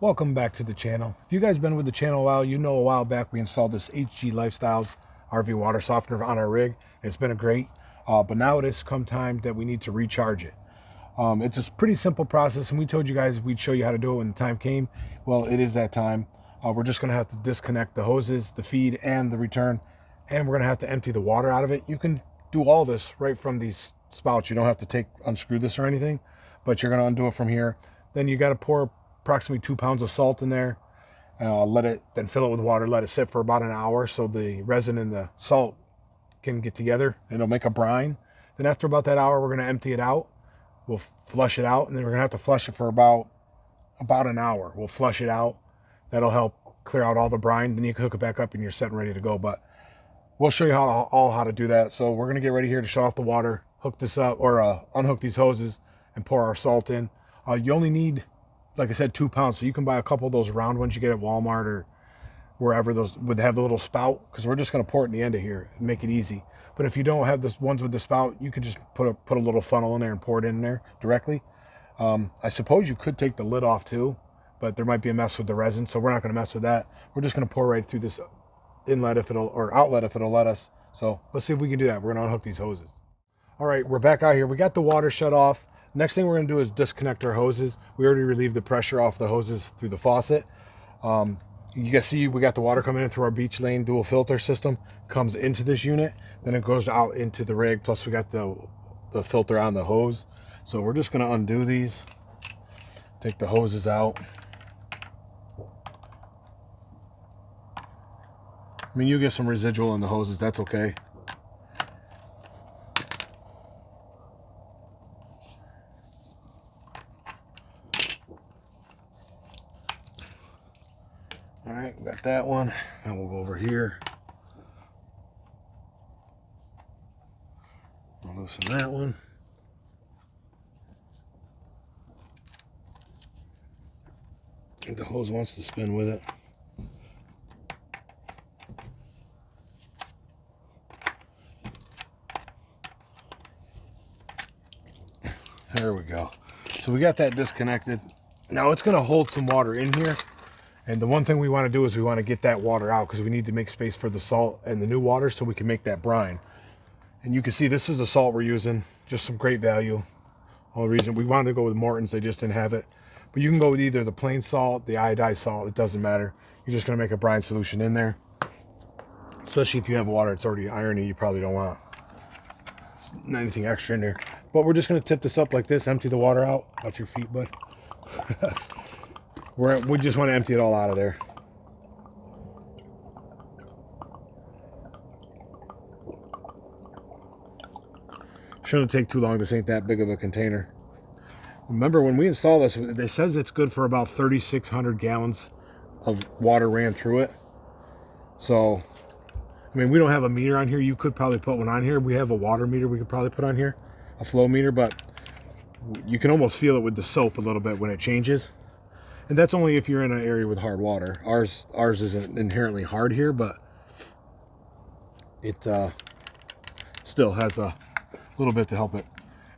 Welcome back to the channel. If you guys been with the channel a while, you know a while back we installed this H&G Lifestyles RV water softener on our rig. It's been a great, but now it has come time that we need to recharge it. It's a pretty simple process, and we told you guys we'd show you how to do it when the time came. Well, it is that time. We're just going to have to disconnect the hoses, the feed, and the return, and we're going to have to empty the water out of it. You can do all this right from these spouts. You don't have to unscrew this or anything, but you're going to undo it from here. Then you got to pour approximately 2 pounds of salt in there, then fill it with water, let it sit for about an hour so the resin and the salt can get together and it'll make a brine. Then after about that hour, we're going to empty it out. We'll flush it out, and then we're going to have to flush it for about an hour. We'll flush it out. That'll help clear out all the brine. Then you can hook it back up and you're set and ready to go. But we'll show you how to do that. So we're going to get ready here to shut off the water, hook this up, or unhook these hoses and pour our salt in. You only need, like I said, 2 pounds. So you can buy a couple of those round ones you get at Walmart or wherever, those would have the little spout, because we're just going to pour it in the end of here and make it easy. But if you don't have the ones with the spout, you could just put a little funnel in there and pour it in there directly. I suppose you could take the lid off too, but there might be a mess with the resin, so we're not going to mess with that. We're just going to pour right through this inlet or outlet if it'll let us. So let's see if we can do that. We're going to unhook these hoses. All right, we're back out here. We got the water shut off. Next thing we're going to do is disconnect our hoses. We already relieved the pressure off the hoses through the faucet. You can see we got the water coming in through our beach lane dual filter system, comes into this unit, then it goes out into the rig, plus we got the filter on the hose. So we're just going to undo these, take the hoses out. I mean, you get some residual in the hoses, that's okay. All right, got that one. And we'll go over here. I'll loosen that one. If the hose wants to spin with it. There we go. So we got that disconnected. Now it's going to hold some water in here. And the one thing we want to do is we want to get that water out, because we need to make space for the salt and the new water so we can make that brine. And you can see this is the salt we're using, just some great value. Only reason we wanted to go with Morton's, they just didn't have it. But you can go with either the plain salt, the iodized salt, it doesn't matter. You're just going to make a brine solution in there. Especially if you have water it's already irony, you probably don't want anything extra in there. But we're just going to tip this up like this, empty the water out. Watch your feet, bud. We just want to empty it all out of there. Shouldn't take too long. This ain't that big of a container. Remember, when we install this, it says it's good for about 3,600 gallons of water ran through it. So, I mean, we don't have a meter on here. You could probably put one on here. We have a water meter we could probably put on here, a flow meter, but you can almost feel it with the soap a little bit when it changes. And that's only if you're in an area with hard water. Ours isn't inherently hard here, but it still has a little bit to help it.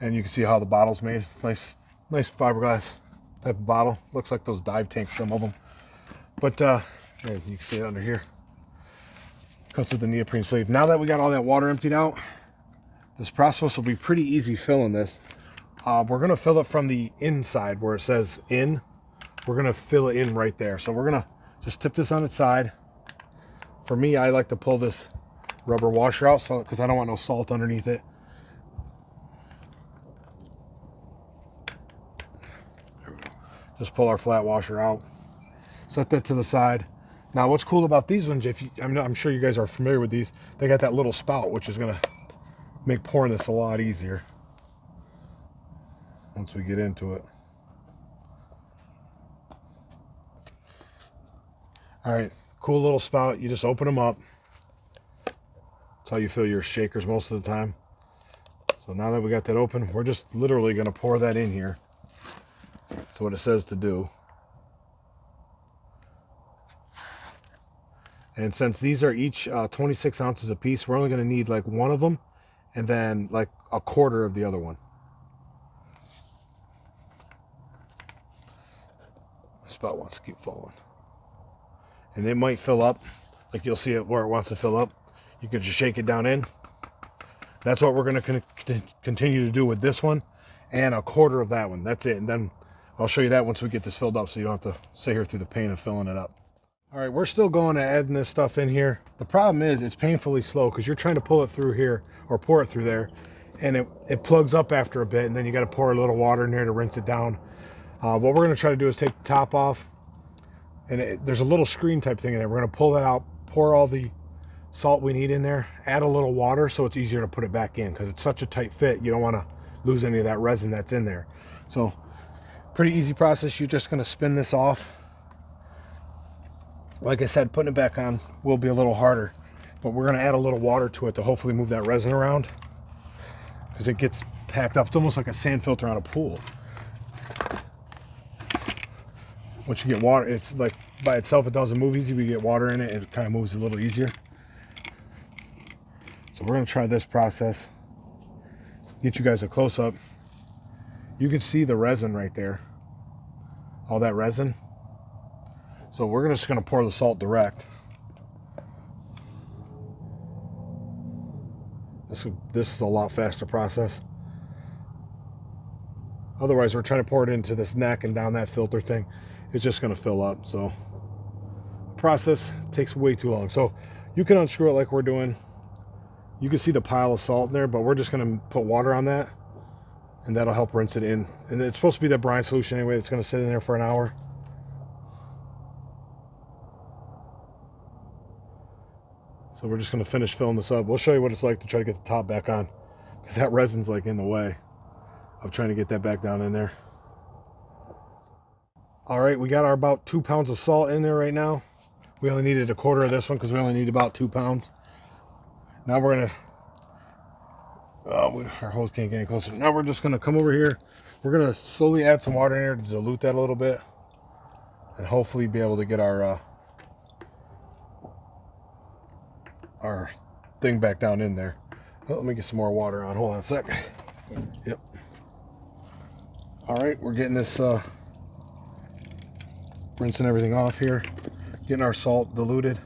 And you can see how the bottle's made. It's nice fiberglass type of bottle. Looks like those dive tanks, some of them. But yeah, you can see it under here. Comes with the neoprene sleeve. Now that we got all that water emptied out, this process will be pretty easy filling this. We're going to fill it from the inside where it says in. We're going to fill it in right there. So we're going to just tip this on its side. For me, I like to pull this rubber washer out because I don't want no salt underneath it. There we go. Just pull our flat washer out. Set that to the side. Now what's cool about these ones, I'm sure you guys are familiar with these, they got that little spout, which is going to make pouring this a lot easier once we get into it. All right, cool little spout. You just open them up. That's how you fill your shakers most of the time. So now that we got that open, we're just literally going to pour that in here. That's what it says to do. And since these are each 26 ounces a piece, we're only going to need like one of them and then like a quarter of the other one. spout wants to keep flowing. And it might fill up, like you'll see it where it wants to fill up. You could just shake it down in. That's what we're going to continue to do with this one and a quarter of that one. That's it. And then I'll show you that once we get this filled up, so you don't have to sit here through the pain of filling it up. All right, we're still going to adding this stuff in here. The problem is it's painfully slow because you're trying to pull it through here or pour it through there, and it plugs up after a bit, and then you got to pour a little water in there to rinse it down. What we're going to try to do is take the top off, and there's a little screen type thing in there. We're going to pull that out, pour all the salt we need in there, add a little water so it's easier to put it back in because it's such a tight fit. You don't want to lose any of that resin that's in there. So pretty easy process. You're just going to spin this off. Like I said, putting it back on will be a little harder, but we're going to add a little water to it to hopefully move that resin around because it gets packed up. It's almost like a sand filter on a pool. Once you get water, it's like by itself it doesn't move easy. We get water in it, it kind of moves a little easier. So we're going to try this process. Get you guys a close-up. You can see the resin right there, all that resin. So we're just going to pour the salt direct. This is a lot faster process. Otherwise, we're trying to pour it into this neck and down that filter thing. It's just going to fill up. So the process takes way too long. So you can unscrew it like we're doing. You can see the pile of salt in there, but we're just going to put water on that, and that'll help rinse it in. And it's supposed to be that brine solution anyway. It's going to sit in there for an hour. So we're just going to finish filling this up. We'll show you what it's like to try to get the top back on, because that resin's like in the way of trying to get that back down in there. All right, we got our about 2 pounds of salt in there right now. We only needed a quarter of this one because we only need about 2 pounds. Now we're going to, our hose can't get any closer. Now we're just going to come over here. We're going to slowly add some water in here to dilute that a little bit and hopefully be able to get our thing back down in there. Oh, let me get some more water on. Hold on a sec. Yep. All right, we're getting this, rinsing everything off here, getting our salt diluted.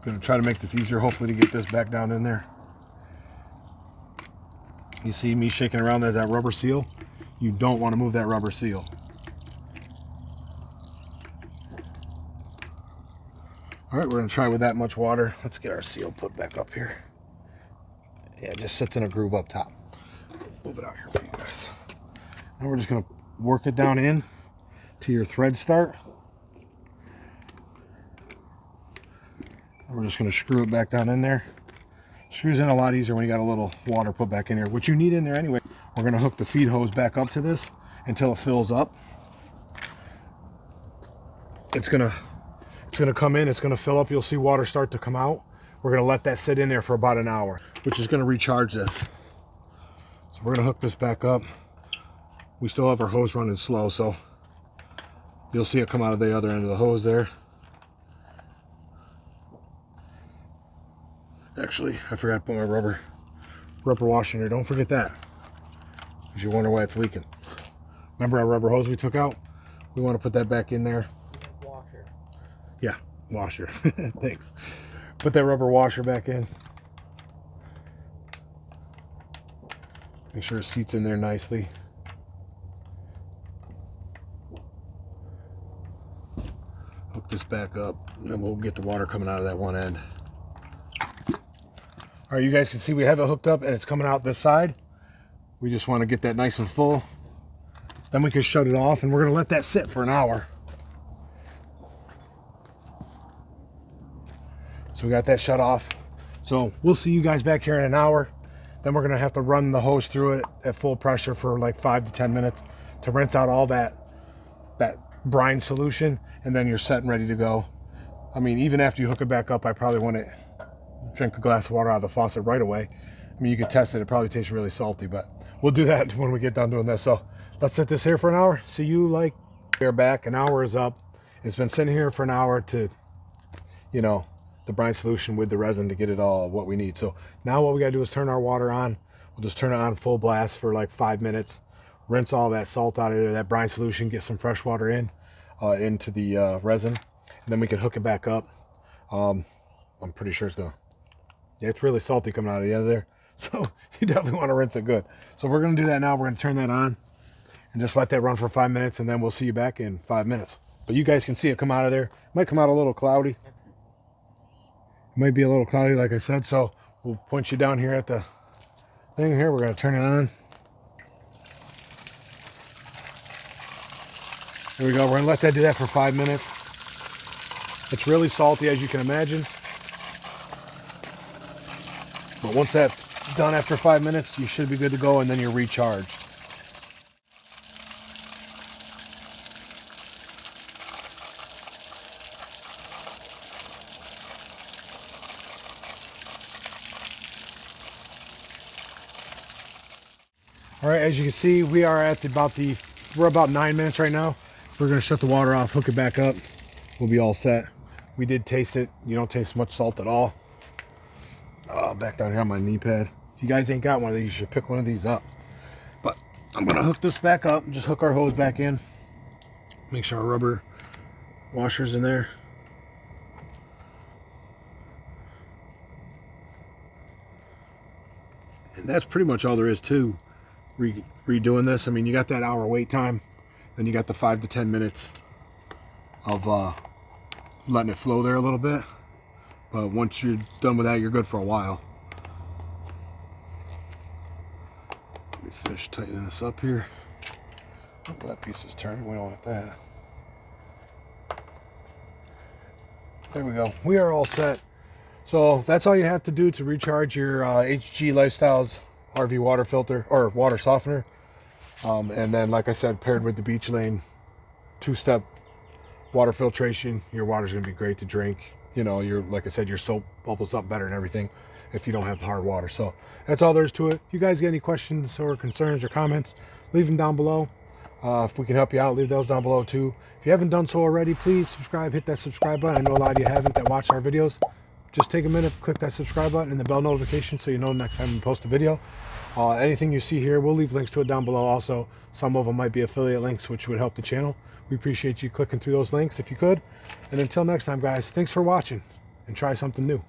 Gonna try to make this easier, hopefully, to get this back down in there. You see me shaking around, there's that rubber seal. You don't want to move that rubber seal. All right, we're gonna try with that much water. Let's get our seal put back up here. Yeah, it just sits in a groove up top. Move it out here for you guys. Now we're just gonna work it down in to your thread start. And we're just gonna screw it back down in there. Screws in a lot easier when you got a little water put back in here, which you need in there anyway. We're gonna hook the feed hose back up to this until it fills up. It's gonna come in, it's gonna fill up, you'll see water start to come out. We're gonna let that sit in there for about an hour, which is gonna recharge this. So we're gonna hook this back up. We still have our hose running slow, so you'll see it come out of the other end of the hose there. Actually, I forgot to put my rubber washer in there. Don't forget that, because you wonder why it's leaking. Remember our rubber hose we took out? We want to put that back in there. Washer. Yeah, washer. Thanks. Put that rubber washer back in. Make sure it seats in there nicely. Hook this back up, and then we'll get the water coming out of that one end. All right, you guys can see we have it hooked up and it's coming out this side. We just want to get that nice and full. Then we can shut it off, and we're going to let that sit for an hour. So we got that shut off. So we'll see you guys back here in an hour. Then we're going to have to run the hose through it at full pressure for like 5 to 10 minutes to rinse out all that brine solution, and then you're set and ready to go. I mean, even after you hook it back up, I probably wouldn't drink a glass of water out of the faucet right away. I mean, you could test it. It probably tastes really salty, but we'll do that when we get done doing this. So let's set this here for an hour. See you like we're back. An hour is up. It's been sitting here for an hour to, you know, the brine solution with the resin to get it all what we need. So now what we gotta do is turn our water on. We'll just turn it on full blast for like 5 minutes, rinse all that salt out of there, that brine solution, get some fresh water in. into the resin, and then we can hook it back up. I'm pretty sure it's gonna, yeah, it's really salty coming out of the end of there, so you definitely want to rinse it good. So we're gonna do that now. We're gonna turn that on and just let that run for 5 minutes, and then we'll see you back in 5 minutes. But you guys can see it come out of there. It might come out a little cloudy. It might be a little cloudy, like I said, so we'll point you down here at the thing here. We're gonna turn it on. There we go. We're gonna let that do that for 5 minutes. It's really salty, as you can imagine. But once that's done after 5 minutes, you should be good to go, and then you're recharged. All right, as you can see, we are at we're about 9 minutes right now. We're gonna shut the water off, hook it back up. We'll be all set. We did taste it. You don't taste much salt at all. Back down here on my knee pad. If you guys ain't got one of these, you should pick one of these up. But I'm gonna hook this back up, just hook our hose back in. Make sure our rubber washer's in there. And that's pretty much all there is to redoing this. I mean, you got that hour wait time, then you got the 5 to 10 minutes of letting it flow there a little bit. But once you're done with that, you're good for a while. Let me finish tightening this up here. Oh, that piece is turning. We don't want that. There we go. We are all set. So that's all you have to do to recharge your H&G Lifestyles RV water filter or water softener. And then, like I said, paired with the Beach Lane 2-step water filtration, your water's gonna be great to drink. You know, like I said, your soap bubbles up better and everything if you don't have the hard water. So that's all there is to it. If you guys get any questions or concerns or comments, leave them down below. If we can help you out, leave those down below too. If you haven't done so already, please subscribe, hit that subscribe button. I know a lot of you haven't that watch our videos. Just take a minute, click that subscribe button and the bell notification so you know next time we post a video. Anything you see here, we'll leave links to it down below also. Some of them might be affiliate links, which would help the channel. We appreciate you clicking through those links if you could. And until next time, guys, thanks for watching and try something new.